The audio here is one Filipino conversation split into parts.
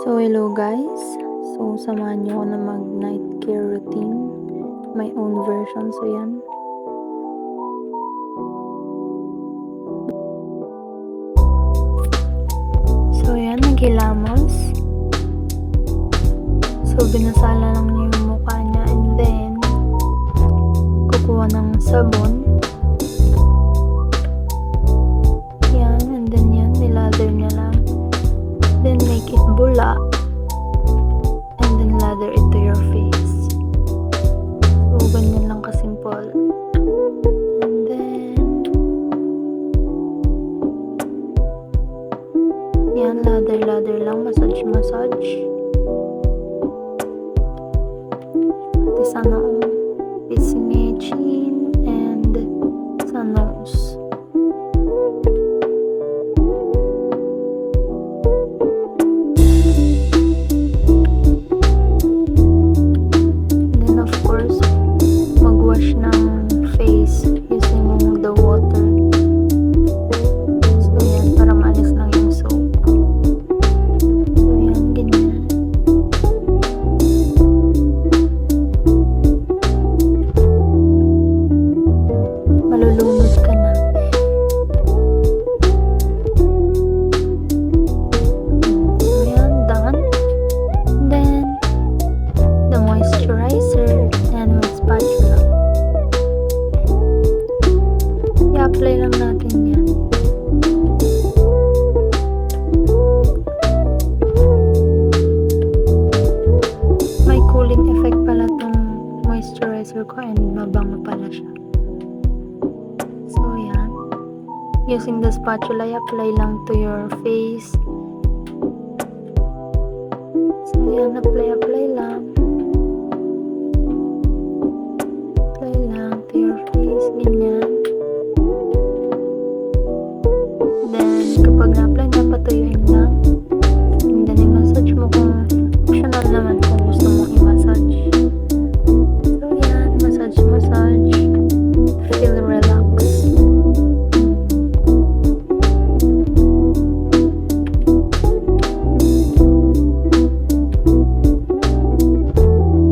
So, hello guys. So, samahan niyo ako na mag-night care routine. My own version. So, yan. So, yan. Naghilamos. So, binasala lang niya yung mukha niya. And then, kukuha ng sabon. Yan. And then yan. Nilather niya lang. Then make it bula, and then lather it to your face. So, ganyan lang kasimple. And then, yan, lather lang, massage. Pati sa noo, pisngi, chin, and sa nose. Malulunod ka na. So yan, done. Then, the moisturizer and with spatula. I-apply lang natin yan. May cooling effect pala tong moisturizer ko and mabango pala siya. So, yan. Using the spatula, apply lang to your face. So, yan. Apply lang. Apply lang to your face. Ganyan. Then, kapag na-apply na, patuyuin lang. And then, i-massage mo kung optional naman kung gusto mong i-massage. So, yan. Massage. Feel relax.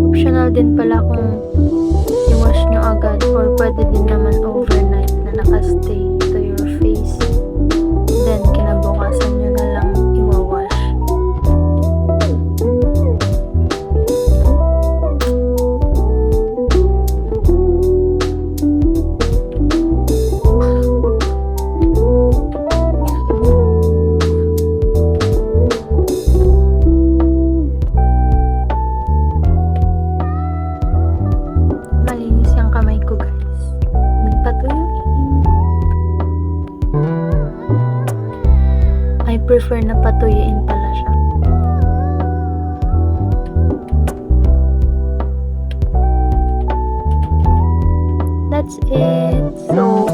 Optional din pala kung i-wash nyo agad or pwede din naman overnight na nakastay to your face. Then, kinabukasan nyo na lang i-wash. Malinis yung kamay ko, guys. Magpatuyuin. I prefer na patuyuin pala siya. That's it. So,